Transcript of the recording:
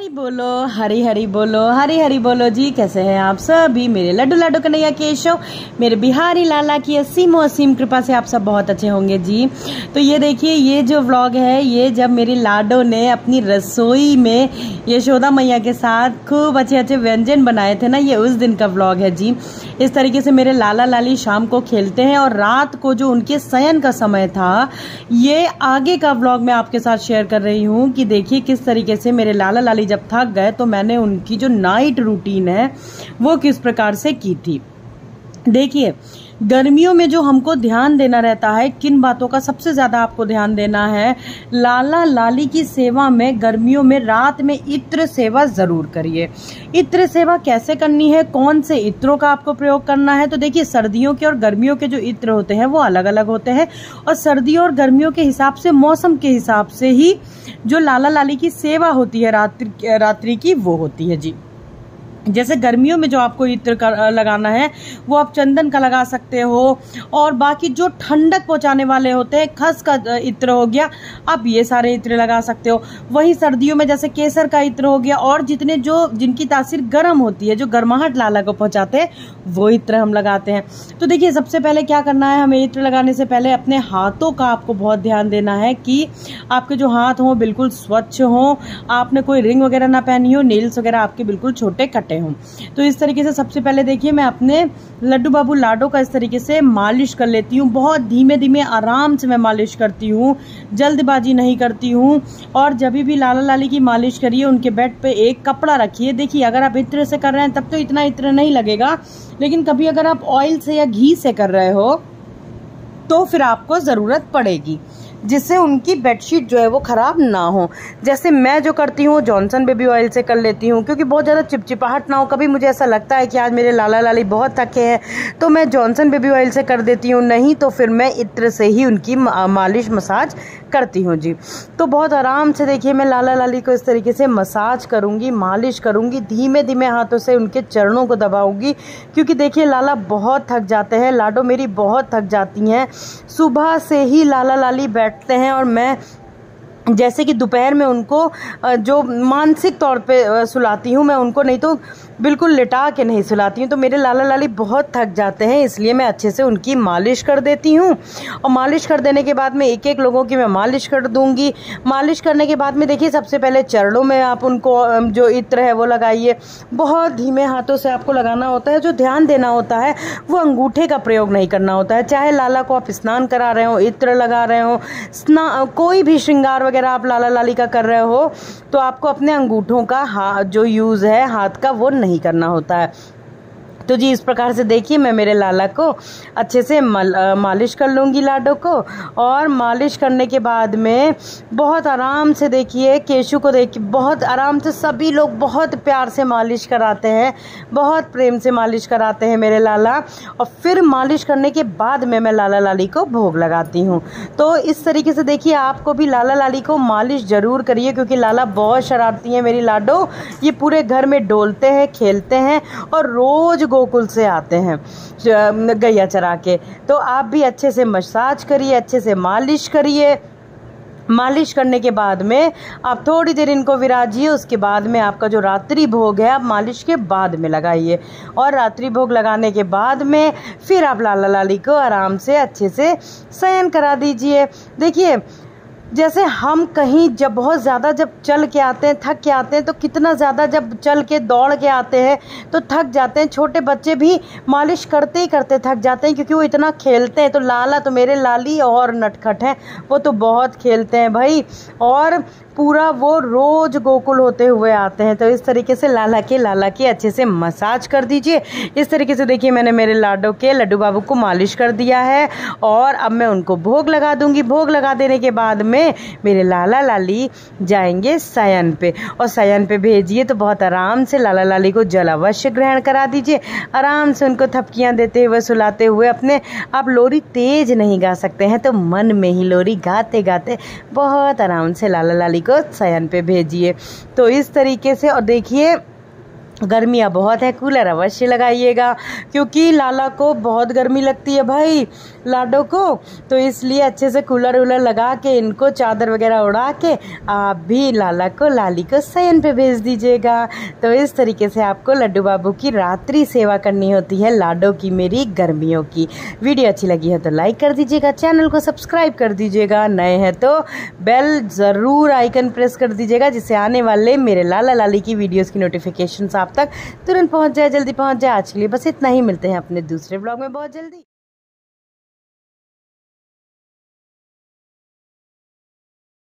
हरी हरी बोलो, हरी हरी बोलो जी। कैसे हैं आप सभी मेरे लड्डू लाडो कन्हैया केशव, मेरे बिहारी लाला की असीमो असीम कृपा से आप सब बहुत अच्छे होंगे जी। तो ये देखिए, ये जो व्लॉग है ये जब मेरी लाडो ने अपनी रसोई में यशोदा मैया के साथ खूब अच्छे अच्छे व्यंजन बनाए थे ना, ये उस दिन का व्लॉग है जी। इस तरीके से मेरे लाला लाली शाम को खेलते हैं और रात को जो उनके शयन का समय था, ये आगे का व्लॉग मैं आपके साथ शेयर कर रही हूँ कि देखिए किस तरीके से मेरे लाला लाली जब थक गए तो मैंने उनकी जो नाइट रूटीन है वो किस प्रकार से की थी। देखिए, गर्मियों में जो हमको ध्यान देना रहता है, किन बातों का सबसे ज्यादा आपको ध्यान देना है, लाला लाली की सेवा में गर्मियों में रात में इत्र सेवा जरूर करिए। इत्र सेवा कैसे करनी है, कौन से इत्रों का आपको प्रयोग करना है, तो देखिए सर्दियों के और गर्मियों के जो इत्र होते हैं वो अलग अलग होते हैं और सर्दियों और गर्मियों के हिसाब से, मौसम के हिसाब से ही जो लाला लाली की सेवा होती है रात्रि की वो होती है जी। जैसे गर्मियों में जो आपको इत्र लगाना है वो आप चंदन का लगा सकते हो, और बाकी जो ठंडक पहुंचाने वाले होते हैं, खस का इत्र हो गया, आप ये सारे इत्र लगा सकते हो। वहीं सर्दियों में जैसे केसर का इत्र हो गया, और जितने जो जिनकी तासीर गर्म होती है, जो गर्माहट लाला को पहुंचाते हैं, वो इत्र हम लगाते हैं। तो देखिए, सबसे पहले क्या करना है, हमें इत्र लगाने से पहले अपने हाथों का आपको बहुत ध्यान देना है कि आपके जो हाथ हों बिल्कुल स्वच्छ हों, आपने कोई रिंग वगैरह ना पहनी हो, नेल्स वगैरह आपके बिल्कुल छोटे कटे हूं। तो इस तरीके से सबसे पहले देखिए मैं अपने लड्डू बाबू लाडो का इस तरीके से मालिश कर लेती हूँ। बहुत धीमे धीमे आराम से मैं मालिश करती हूँ, जल्दबाजी नहीं करती हूँ। और जब भी लाला लाली की मालिश करिए, उनके बेड पे एक कपड़ा रखिए। देखिए, अगर आप इत्र से कर रहे हैं तब तो इतना इत्र नहीं लगेगा, लेकिन कभी अगर आप ऑयल से या घी से कर रहे हो तो फिर आपको जरूरत पड़ेगी, जिससे उनकी बेडशीट जो है वो खराब ना हो। जैसे मैं जो करती हूँ जॉनसन बेबी ऑयल से कर लेती हूँ, क्योंकि बहुत ज़्यादा चिपचिपाहट ना हो। कभी मुझे ऐसा लगता है कि आज मेरे लाला लाली बहुत थके हैं तो मैं जॉनसन बेबी ऑयल से कर देती हूँ, नहीं तो फिर मैं इत्र से ही उनकी मालिश मसाज करती हूँ जी। तो बहुत आराम से देखिए मैं लाला लाली को इस तरीके से मसाज करूँगी, मालिश करूँगी, धीमे धीमे हाथों से उनके चरणों को दबाऊँगी, क्योंकि देखिए लाला बहुत थक जाते हैं, लाडो मेरी बहुत थक जाती हैं। सुबह से ही लाला लाली बैठते हैं और मैं जैसे कि दोपहर में उनको जो मानसिक तौर पे सुलाती हूँ मैं उनको, नहीं तो बिल्कुल लिटा के नहीं सुलाती हूँ। तो मेरे लाला लाली बहुत थक जाते हैं, इसलिए मैं अच्छे से उनकी मालिश कर देती हूँ। और मालिश कर देने के बाद में एक एक लोगों की मैं मालिश कर दूंगी। मालिश करने के बाद में देखिए सबसे पहले चरणों में आप उनको जो इत्र है वो लगाइए। बहुत धीमे हाथों से आपको लगाना होता है। जो ध्यान देना होता है वो अंगूठे का प्रयोग नहीं करना होता है। चाहे लाला को आप स्नान करा रहे हो, इत्र लगा रहे हो, कोई भी श्रृंगार वगैरह आप लाला लाली का कर रहे हो, तो आपको अपने अंगूठों का जो यूज है हाथ का वो नहीं करना होता है। तो जी इस प्रकार से देखिए मैं मेरे लाला को अच्छे से मालिश कर लूँगी, लाडो को। और मालिश करने के बाद में बहुत आराम से देखिए केशु को देखिए, बहुत आराम से सभी लोग बहुत प्यार से मालिश कराते हैं, बहुत प्रेम से मालिश कराते हैं मेरे लाला। और फिर मालिश करने के बाद में मैं लाला लाली को भोग लगाती हूँ। तो इस तरीके से देखिए आपको भी लाला लाली को मालिश जरूर करिए, क्योंकि लाला बहुत शरारती हैं मेरी लाडो। ये पूरे घर में डोलते हैं, खेलते हैं और रोज गोकुल से आते हैं गैया चरा के। तो आप भी अच्छे से मसाज करिए, अच्छे से मालिश करिए। मालिश करने के बाद में आप थोड़ी देर इनको विराजिए। उसके बाद में आपका जो रात्रि भोग है आप मालिश के बाद में लगाइए, और रात्रि भोग लगाने के बाद में फिर आप लाला लाली को आराम से अच्छे से शयन करा दीजिए। देखिए, जैसे हम कहीं जब बहुत ज़्यादा जब चल के आते हैं, थक के आते हैं, तो कितना ज़्यादा जब चल के दौड़ के आते हैं तो थक जाते हैं। छोटे बच्चे भी मालिश करते ही करते थक जाते हैं, क्योंकि वो इतना खेलते हैं। तो लाला तो मेरे लाली और नटखट हैं, वो तो बहुत खेलते हैं भाई, और पूरा वो रोज गोकुल होते हुए आते हैं। तो इस तरीके से लाला के अच्छे से मसाज कर दीजिए। इस तरीके से देखिए मैंने मेरे लाडो के लड्डू बाबू को मालिश कर दिया है, और अब मैं उनको भोग लगा दूंगी। भोग लगा देने के बाद में मेरे लाला लाली जाएंगे शयन पे, और शयन पे भेजिए तो बहुत आराम से लाला लाली को जल अवश्य ग्रहण करा दीजिए। आराम से उनको थपकियां देते हुए, सुलाते हुए। अपने आप लोरी तेज नहीं गा सकते हैं तो मन में ही लोरी गाते गाते बहुत आराम से लाला लाली को शयन पे भेजिए। तो इस तरीके से, और देखिए गर्मियाँ बहुत है, कूलर अवश्य लगाइएगा क्योंकि लाला को बहुत गर्मी लगती है भाई, लाडो को। तो इसलिए अच्छे से कूलर वूलर लगा के इनको चादर वगैरह उड़ा के आप भी लाला को लाली को शयन पे भेज दीजिएगा। तो इस तरीके से आपको लड्डू बाबू की रात्रि सेवा करनी होती है, लाडो की मेरी गर्मियों की। वीडियो अच्छी लगी है तो लाइक कर दीजिएगा, चैनल को सब्सक्राइब कर दीजिएगा, नए हैं तो बेल ज़रूर आइकन प्रेस कर दीजिएगा जिससे आने वाले मेरे लाला लाली की वीडियोज़ की नोटिफिकेशन आप तक तुरंत पहुंच जाए, जल्दी पहुंच जाए। आज के लिए बस इतना ही, मिलते हैं अपने दूसरे ब्लॉग में बहुत जल्दी।